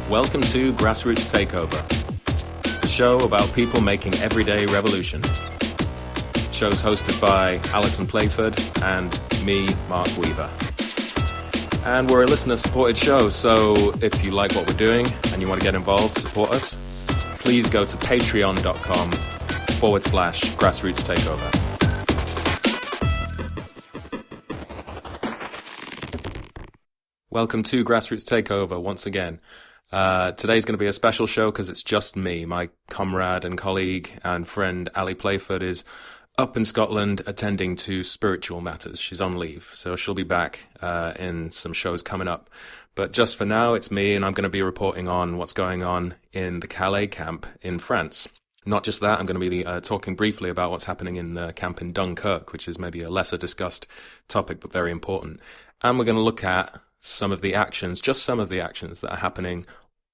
Welcome to Grassroots Takeover, a show about people making everyday revolution. The show's hosted by Alison Playford and me, Mark Weaver. And we're a listener-supported show, so if you like what we're doing and you want to get involved, support us, please go to patreon.com/Grassroots Takeover. Welcome to Grassroots Takeover once again. Today's going to be a special show because it's just me. My comrade and colleague and friend Ali Playford is up in Scotland attending to spiritual matters. She's on leave, so she'll be back in some shows coming up. But just for now, it's me, and I'm going to be reporting on what's going on in the Calais camp in France. Not just that, I'm going to be talking briefly about what's happening in the camp in Dunkirk, which is maybe a lesser discussed topic, but very important. And we're going to look at some of the actions that are happening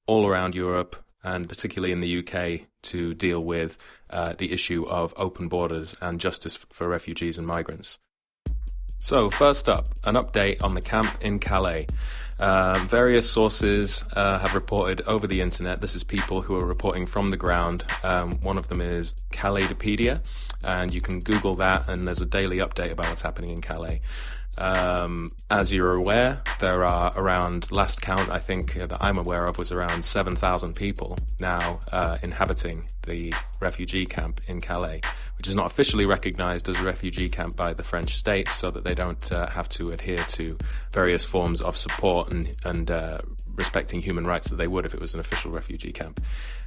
all around Europe, and particularly in the UK, to deal with the issue of open borders and justice for refugees and migrants. So first up, an update on the camp in Calais. Various sources have reported over the internet. This is people who are reporting from the ground. One of them is Calaisopedia, and you can Google that, and there's a daily update about what's happening in Calais. As you're aware, there are around, last count I think that I'm aware of was around 7,000 people now inhabiting the refugee camp in Calais, which is not officially recognised as a refugee camp by the French state, so that they don't have to adhere to various forms of support and respecting human rights that they would if it was an official refugee camp.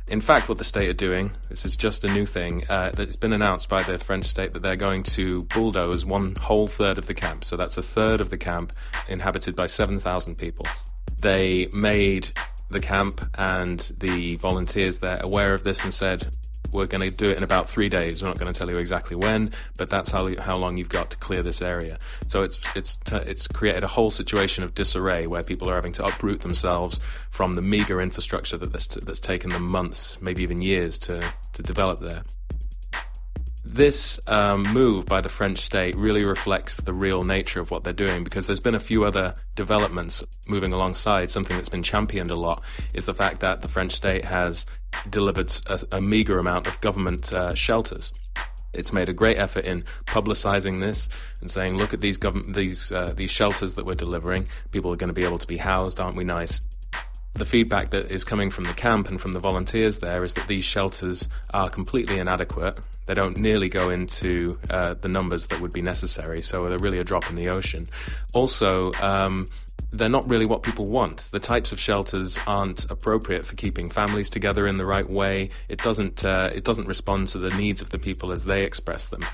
In fact, what the state are doing, this is just a new thing, that it's been announced by the French state that they're going to bulldoze one whole third of the camp. So that's a third of the camp inhabited by 7,000 people. They made the camp and the volunteers there aware of this and said, we're going to do it in about 3 days. We're not going to tell you exactly when, but that's how long you've got to clear this area. So it's created a whole situation of disarray where people are having to uproot themselves from the meager infrastructure that's taken them months, maybe even years to develop there. This move by the French state really reflects the real nature of what they're doing, because there's been a few other developments moving alongside. Something that's been championed a lot is the fact that the French state has delivered a meager amount of government shelters. It's made a great effort in publicizing this and saying, look at these shelters that we're delivering. People are going to be able to be housed, aren't we nice? The feedback that is coming from the camp and from the volunteers there is that these shelters are completely inadequate. They don't nearly go into the numbers that would be necessary, so they're really a drop in the ocean. Also, they're not really what people want. The types of shelters aren't appropriate for keeping families together in the right way. It doesn't respond to the needs of the people as they express them.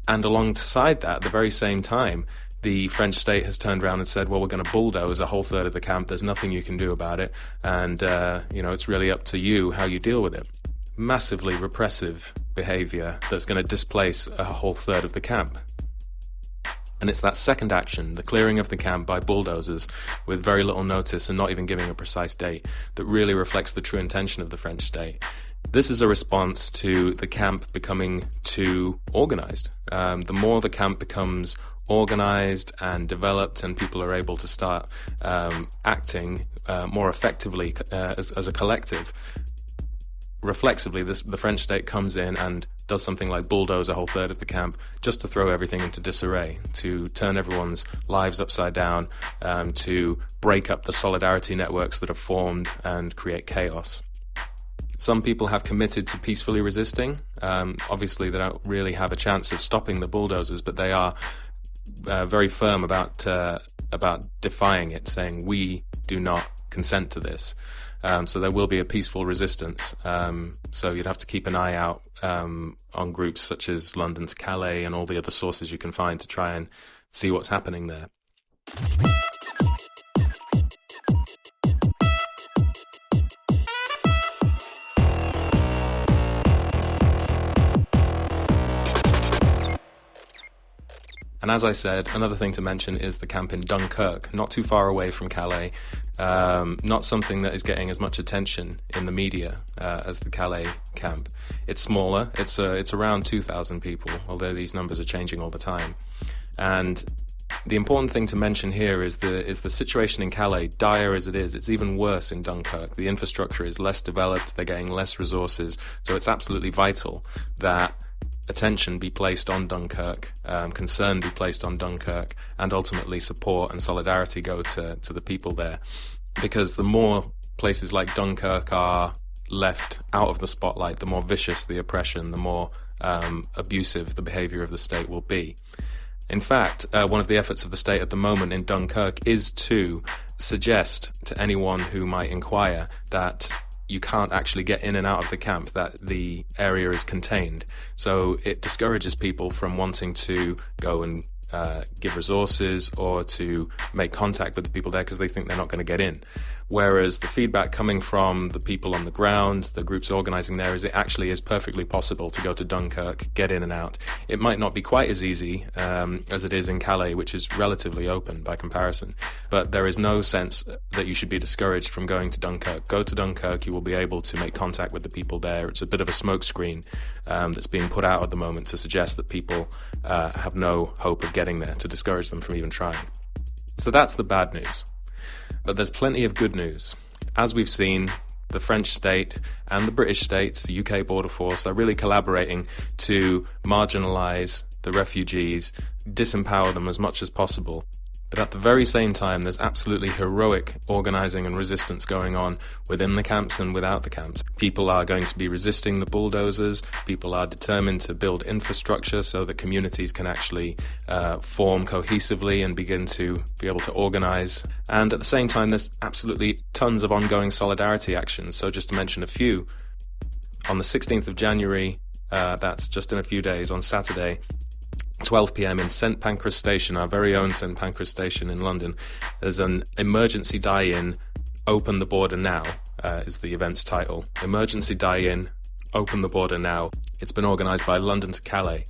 And alongside that, at the very same time, the French state has turned around and said, well, we're going to bulldoze a whole third of the camp. There's nothing you can do about it. And, it's really up to you how you deal with it. Massively repressive behavior that's going to displace a whole third of the camp. And it's that second action, the clearing of the camp by bulldozers with very little notice and not even giving a precise date, that really reflects the true intention of the French state. This is a response to the camp becoming too organised. The more the camp becomes organised and developed and people are able to start acting more effectively as a collective, reflexively, the French state comes in and does something like bulldoze a whole third of the camp just to throw everything into disarray, to turn everyone's lives upside down, to break up the solidarity networks that have formed and create chaos. Some people have committed to peacefully resisting. Obviously, they don't really have a chance of stopping the bulldozers, but they are very firm about defying it, saying we do not consent to this. So there will be a peaceful resistance. So you'd have to keep an eye out on groups such as London to Calais and all the other sources you can find to try and see what's happening there. And as I said, another thing to mention is the camp in Dunkirk, not too far away from Calais. Not something that is getting as much attention in the media as the Calais camp. It's smaller. It's around 2,000 people, although these numbers are changing all the time. And The important thing to mention here is the situation in Calais, dire as it is. It's even worse in Dunkirk. The infrastructure is less developed, they're getting less resources, so it's absolutely vital that attention be placed on Dunkirk, concern be placed on Dunkirk, and ultimately support and solidarity go to the people there. Because the more places like Dunkirk are left out of the spotlight, the more vicious the oppression, the more abusive the behaviour of the state will be. In fact, one of the efforts of the state at the moment in Dunkirk is to suggest to anyone who might inquire that you can't actually get in and out of the camp, that the area is contained. So it discourages people from wanting to go and give resources or to make contact with the people there because they think they're not going to get in. Whereas the feedback coming from the people on the ground, the groups organising there, is it actually is perfectly possible to go to Dunkirk, get in and out. It might not be quite as easy as it is in Calais, which is relatively open by comparison, but there is no sense that you should be discouraged from going to Dunkirk. Go to Dunkirk, you will be able to make contact with the people there. It's a bit of a smokescreen that's being put out at the moment to suggest that people have no hope of getting there, to discourage them from even trying. So that's the bad news. But there's plenty of good news. As we've seen, the French state and the British state, the UK border force, are really collaborating to marginalise the refugees, disempower them as much as possible. But at the very same time, there's absolutely heroic organising and resistance going on within the camps and without the camps. People are going to be resisting the bulldozers. People are determined to build infrastructure so that communities can actually form cohesively and begin to be able to organise. And at the same time, there's absolutely tons of ongoing solidarity actions. So just to mention a few, on the 16th of January, that's just in a few days, on Saturday, 12 p.m. in St Pancras Station, our very own St Pancras Station in London, there's an emergency die-in, Open the Border Now, is the event's title. Emergency die-in, Open the Border Now. It's been organised by London to Calais.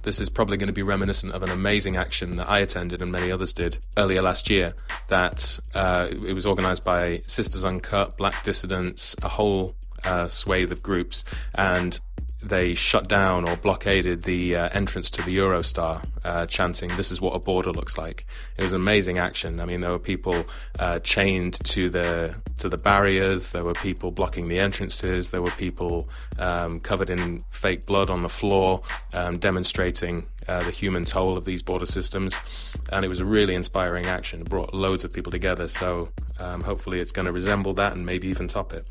This is probably going to be reminiscent of an amazing action that I attended and many others did earlier last year. That it was organised by Sisters Uncut, Black Dissidents, a whole swathe of groups, and they shut down or blockaded the entrance to the Eurostar, chanting, "This is what a border looks like." It was an amazing action. I mean, there were people chained to the barriers, there were people blocking the entrances, there were people covered in fake blood on the floor, demonstrating the human toll of these border systems. And it was a really inspiring action. It brought loads of people together, so hopefully it's going to resemble that and maybe even top it.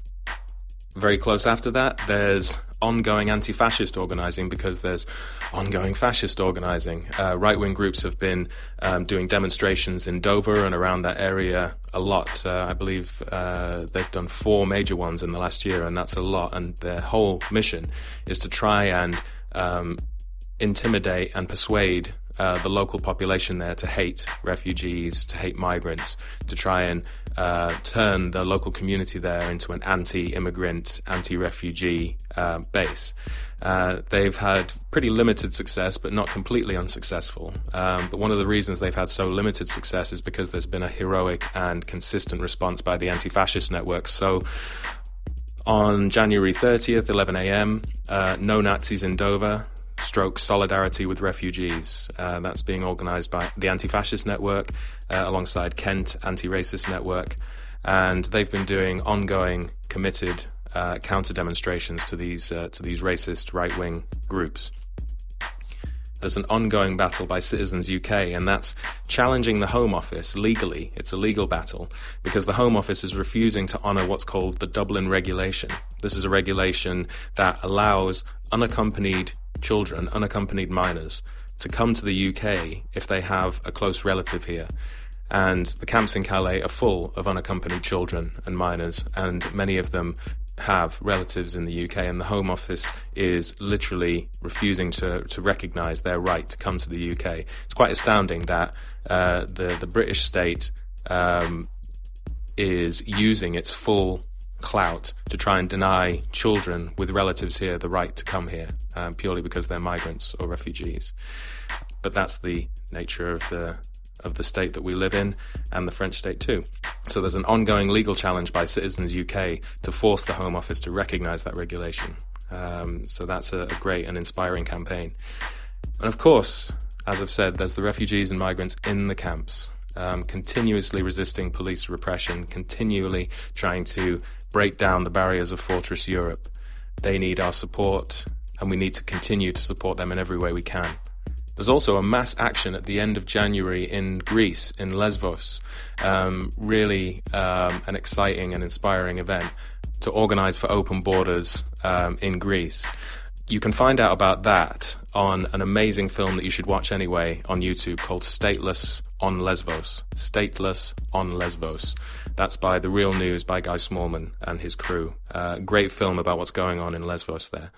Very close after that, there's ongoing anti-fascist organising, because there's ongoing fascist organising. Right-wing groups have been doing demonstrations in Dover and around that area a lot. I believe they've done 4 major ones in the last year, and that's a lot. And their whole mission is to try and intimidate and persuade the local population there to hate refugees, to hate migrants, to try and turn the local community there into an anti-immigrant, anti-refugee base. They've had pretty limited success, but not completely unsuccessful. But one of the reasons they've had so limited success is because there's been a heroic and consistent response by the anti-fascist networks. So on January 30th, 11 a.m., No Nazis in Dover, / solidarity with refugees. That's being organised by the Anti-Fascist Network alongside Kent Anti-Racist Network, and they've been doing ongoing, committed counter demonstrations to these racist right-wing groups. There's an ongoing battle by Citizens UK, and that's challenging the Home Office legally. It's a legal battle because the Home Office is refusing to honour what's called the Dublin Regulation. This is a regulation that allows unaccompanied children, unaccompanied minors, to come to the UK if they have a close relative here. And the camps in Calais are full of unaccompanied children and minors, and many of them have relatives in the UK, and the Home Office is literally refusing to recognise their right to come to the UK. It's quite astounding that the British state is using its full clout to try and deny children with relatives here the right to come here, purely because they're migrants or refugees. But that's the nature of the state that we live in, and the French state too. So there's an ongoing legal challenge by Citizens UK to force the Home Office to recognise that regulation. So that's a great and inspiring campaign. And of course, as I've said, there's the refugees and migrants in the camps, continuously resisting police repression, continually trying to break down the barriers of Fortress Europe. They need our support, and we need to continue to support them in every way we can. There's also a mass action at the end of January in Greece, in Lesbos. Really an exciting and inspiring event to organise for open borders in Greece. You can find out about that on an amazing film that you should watch anyway on YouTube called Stateless on Lesbos. Stateless on Lesbos. That's by The Real News by Guy Smallman and his crew. Great film about what's going on in Lesbos there.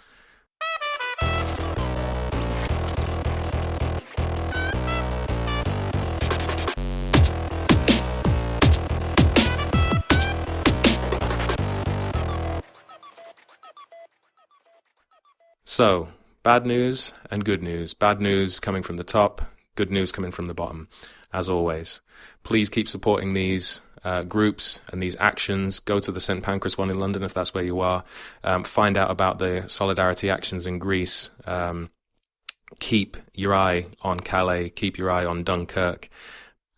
So, bad news and good news. Bad news coming from the top, good news coming from the bottom, as always. Please keep supporting these groups and these actions. Go to the St Pancras one in London if that's where you are. Find out about the solidarity actions in Greece. Keep your eye on Calais. Keep your eye on Dunkirk.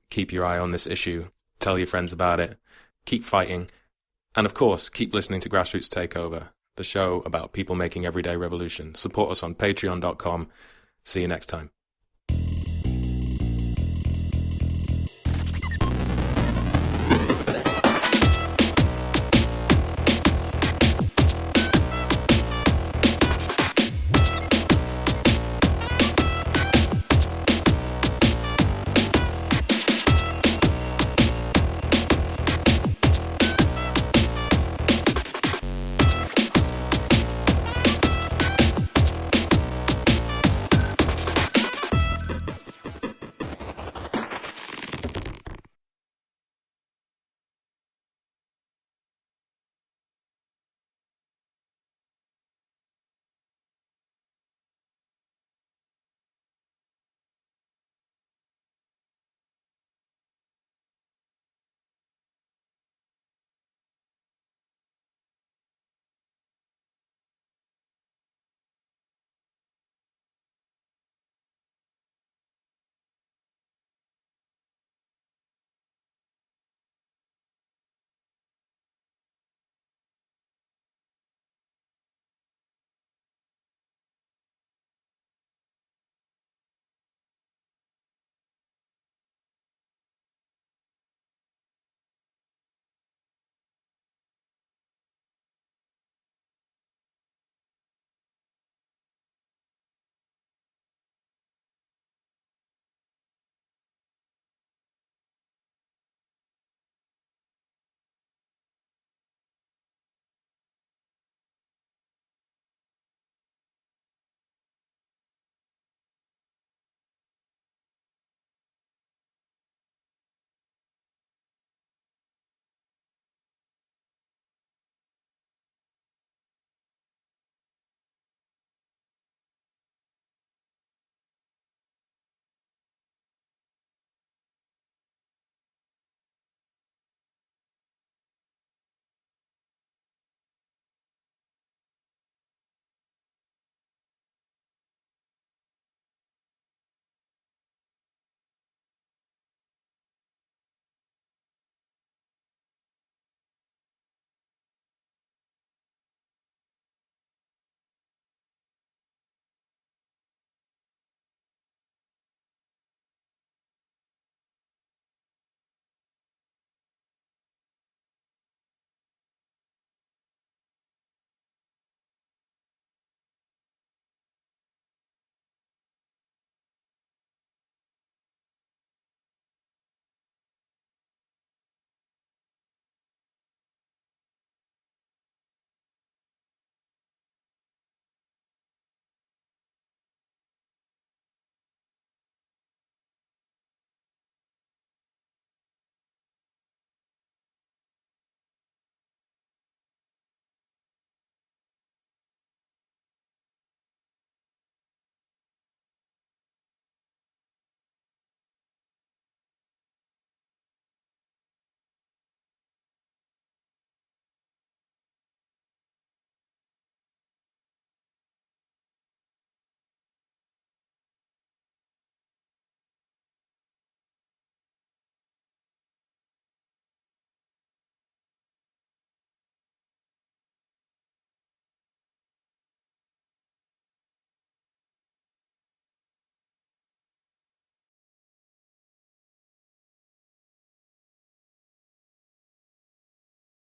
Keep your eye on this issue. Tell your friends about it. Keep fighting. And of course, keep listening to Grassroots Takeover, the show about people making everyday revolution. Support us on patreon.com. See you next time.